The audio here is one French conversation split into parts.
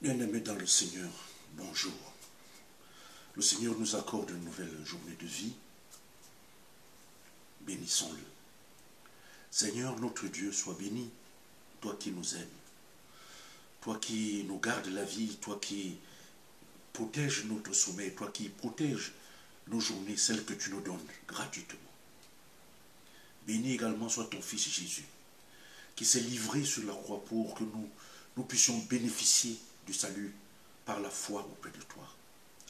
Bien-aimés dans le Seigneur, bonjour. Le Seigneur nous accorde une nouvelle journée de vie. Bénissons-le. Seigneur, notre Dieu, sois béni, toi qui nous aimes, toi qui nous gardes la vie, toi qui protèges notre sommeil, toi qui protèges nos journées, celles que tu nous donnes gratuitement. Béni également soit ton Fils Jésus, qui s'est livré sur la croix pour que nous puissions bénéficier du salut par la foi auprès de toi.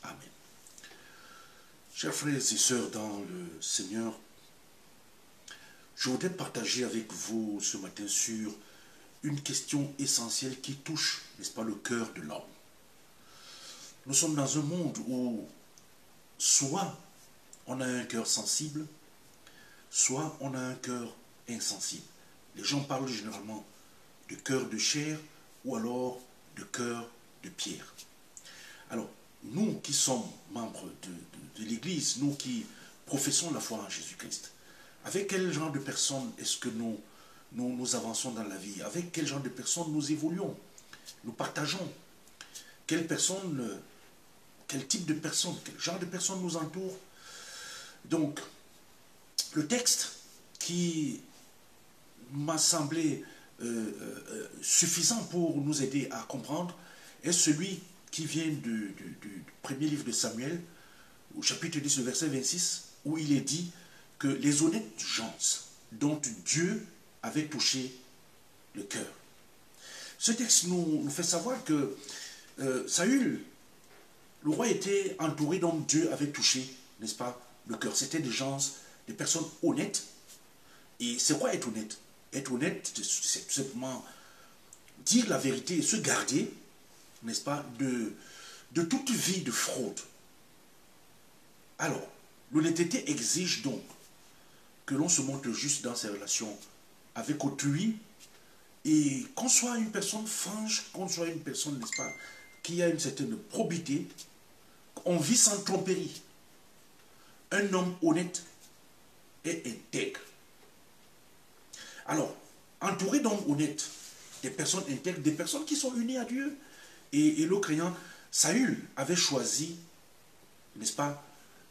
Amen. Chers frères et sœurs dans le Seigneur, je voudrais partager avec vous ce matin sur une question essentielle qui touche, n'est-ce pas, le cœur de l'homme. Nous sommes dans un monde où soit on a un cœur sensible, soit on a un cœur insensible. Les gens parlent généralement de cœur de chair ou alors de cœur de pierre. Alors, nous qui sommes membres de l'Église, nous qui professons la foi en Jésus-Christ, avec quel genre de personnes est-ce que nous avançons dans la vie? Avec quel genre de personnes nous évoluons? Nous partageons? Quelle type de personnes, quel genre de personnes nous entourent? Donc, le texte qui m'a semblé suffisant pour nous aider à comprendre est celui qui vient du premier livre de Samuel, au chapitre 10, verset 26, où il est dit que les honnêtes gens dont Dieu avait touché le cœur. Ce texte nous fait savoir que Saül, le roi, était entouré dont Dieu avait touché, n'est-ce pas, le cœur. C'était des gens, des personnes honnêtes. Et c'est quoi être honnête? Être honnête, c'est tout simplement dire la vérité et se garder, n'est-ce pas, de toute vie de fraude. Alors, l'honnêteté exige donc que l'on se montre juste dans ses relations avec autrui et qu'on soit une personne franche, qu'on soit une personne, n'est-ce pas, qui a une certaine probité, on vit sans tromperie. Un homme honnête et intègre. Alors, entouré d'hommes honnêtes, des personnes intègres, des personnes qui sont unies à Dieu. Et le croyant, Saül avait choisi, n'est-ce pas,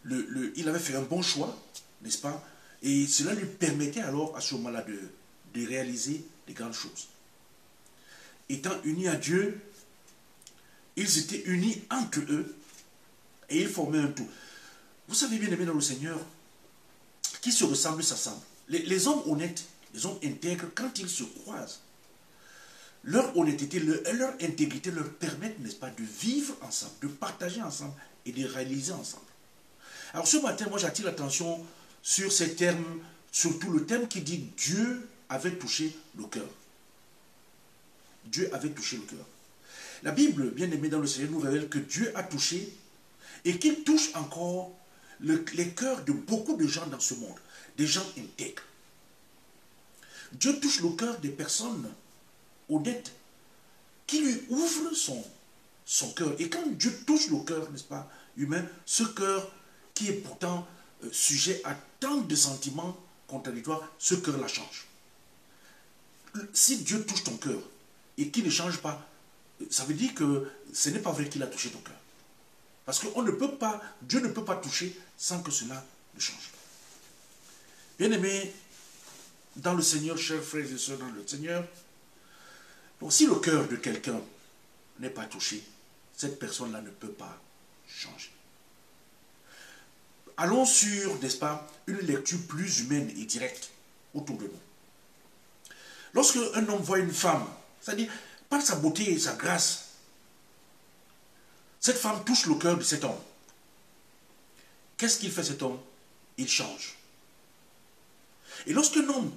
il avait fait un bon choix, n'est-ce pas, et cela lui permettait alors à ce moment-là de réaliser des grandes choses. Étant unis à Dieu, ils étaient unis entre eux et ils formaient un tout. Vous savez bien aimé dans le Seigneur, qui se ressemblent s'assemblent. Les hommes honnêtes, les hommes intègres, quand ils se croisent, leur honnêteté, leur intégrité leur permettent, n'est-ce pas, de vivre ensemble, de partager ensemble et de réaliser ensemble. Alors ce matin, moi j'attire l'attention sur ces termes, surtout le terme qui dit Dieu avait touché le cœur. Dieu avait touché le cœur. La Bible, bien aimée dans le Seigneur, nous révèle que Dieu a touché et qu'il touche encore les cœurs de beaucoup de gens dans ce monde, des gens intègres. Dieu touche le cœur des personnes honnêtes qui lui ouvrent son cœur. Et quand Dieu touche le cœur, n'est-ce pas, humain, ce cœur qui est pourtant sujet à tant de sentiments contradictoires, ce cœur-là change. Si Dieu touche ton cœur et qu'il ne change pas, ça veut dire que ce n'est pas vrai qu'il a touché ton cœur. Parce que Dieu ne peut pas toucher sans que cela ne change. Bien-aimés, dans le Seigneur, chers frères et sœurs dans le Seigneur, donc si le cœur de quelqu'un n'est pas touché, cette personne-là ne peut pas changer. Allons sur, n'est-ce pas, une lecture plus humaine et directe autour de nous. Lorsque un homme voit une femme, c'est-à-dire par sa beauté et sa grâce, cette femme touche le cœur de cet homme. Qu'est-ce qu'il fait cet homme? Il change. Et lorsqu'un homme,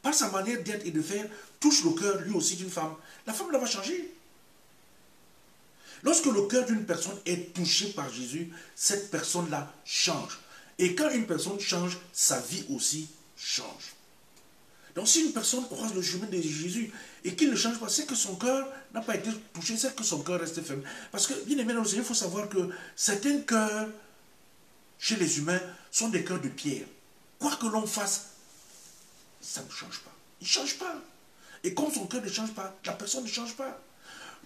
par sa manière d'être et de faire, touche le cœur lui aussi d'une femme, la femme là va changer. Lorsque le cœur d'une personne est touché par Jésus, cette personne-là change. Et quand une personne change, sa vie aussi change. Donc si une personne croise le chemin de Jésus et qu'il ne change pas, c'est que son cœur n'a pas été touché, c'est que son cœur reste faible. Parce que, bien aimé dans le Seigneur, il faut savoir que certains cœurs, chez les humains, sont des cœurs de pierre. Quoi que l'on fasse, ça ne change pas. Il ne change pas. Et comme son cœur ne change pas, la personne ne change pas.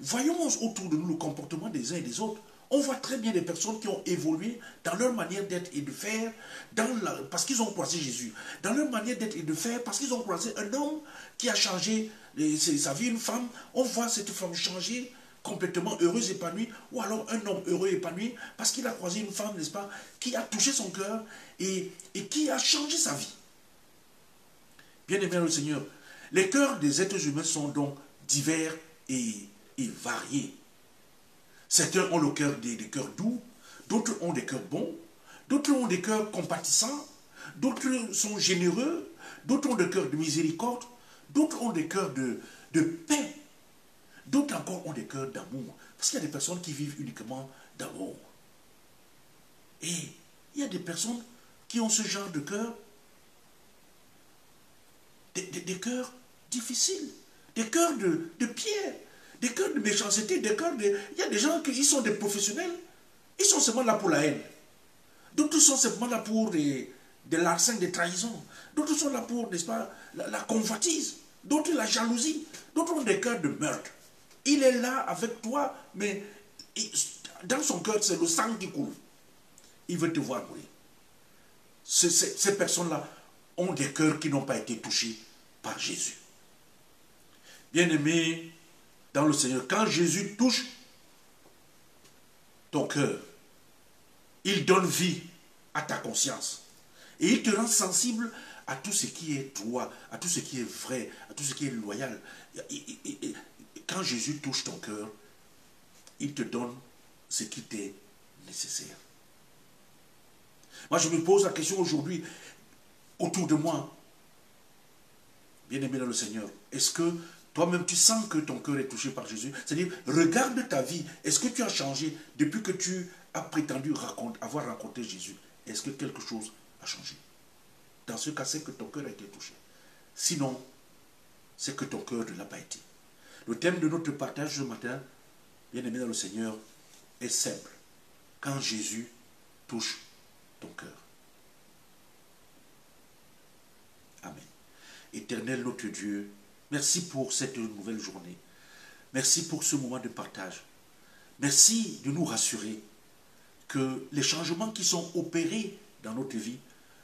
voyons autour de nous le comportement des uns et des autres. On voit très bien des personnes qui ont évolué dans leur manière d'être et de faire, parce qu'ils ont croisé Jésus. Dans leur manière d'être et de faire, parce qu'ils ont croisé un homme qui a changé sa vie, une femme. On voit cette femme changer, complètement heureuse, épanouie, ou alors un homme heureux, épanoui, parce qu'il a croisé une femme, n'est-ce pas, qui a touché son cœur et qui a changé sa vie. Bien-aimé le Seigneur, les cœurs des êtres humains sont donc divers et variés. Certains ont le cœur des cœurs doux, d'autres ont des cœurs bons, d'autres ont des cœurs compatissants, d'autres sont généreux, d'autres ont des cœurs de miséricorde, d'autres ont des cœurs de paix, d'autres encore ont des cœurs d'amour. Parce qu'il y a des personnes qui vivent uniquement d'amour. Et il y a des personnes qui ont ce genre de cœur, des cœurs difficiles, des cœurs de pierre, des cœurs de méchanceté, des cœurs de... Il y a des gens qui sont des professionnels, ils sont seulement là pour la haine. D'autres sont simplement là pour des larcins, des trahisons. D'autres sont là pour, n'est-ce pas, la convoitise. D'autres la jalousie. D'autres ont des cœurs de meurtre. Il est là avec toi, mais dans son cœur, c'est le sang qui coule. Il veut te voir mourir. Ces personnes-là ont des cœurs qui n'ont pas été touchés par Jésus. Bien-aimé dans le Seigneur, quand Jésus touche ton cœur, il donne vie à ta conscience. Et il te rend sensible à tout ce qui est droit, à tout ce qui est vrai, à tout ce qui est loyal. Quand Jésus touche ton cœur, il te donne ce qui t'est nécessaire. Moi, je me pose la question aujourd'hui, autour de moi, bien-aimé dans le Seigneur, est-ce que toi-même tu sens que ton cœur est touché par Jésus? C'est-à-dire, regarde ta vie, est-ce que tu as changé depuis que tu as prétendu avoir rencontré Jésus? Est-ce que quelque chose a changé? Dans ce cas, c'est que ton cœur a été touché. Sinon, c'est que ton cœur ne l'a pas été. Le thème de notre partage ce matin, bien-aimé dans le Seigneur, est simple. Quand Jésus touche ton cœur. Amen. Éternel notre Dieu, merci pour cette nouvelle journée. Merci pour ce moment de partage. Merci de nous rassurer que les changements qui sont opérés dans notre vie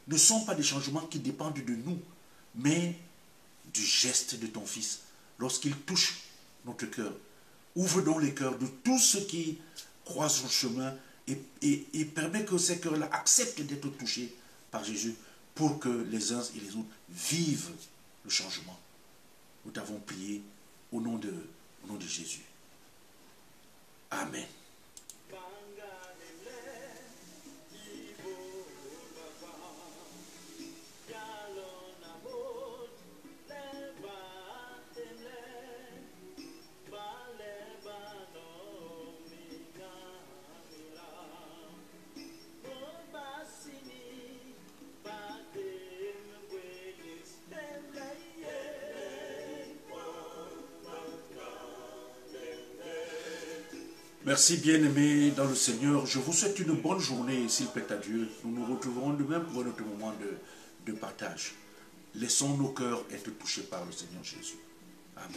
ne sont pas des changements qui dépendent de nous, mais du geste de ton Fils. Lorsqu'il touche notre cœur, ouvre donc les cœurs de tous ceux qui croisent son chemin et permet que ces cœurs-là acceptent d'être touchés par Jésus pour que les uns et les autres vivent le changement. Nous t'avons prié au nom de Jésus. Amen. Merci bien-aimés dans le Seigneur. Je vous souhaite une bonne journée, s'il plaît à Dieu. Nous nous retrouverons demain pour notre moment de partage. Laissons nos cœurs être touchés par le Seigneur Jésus. Amen.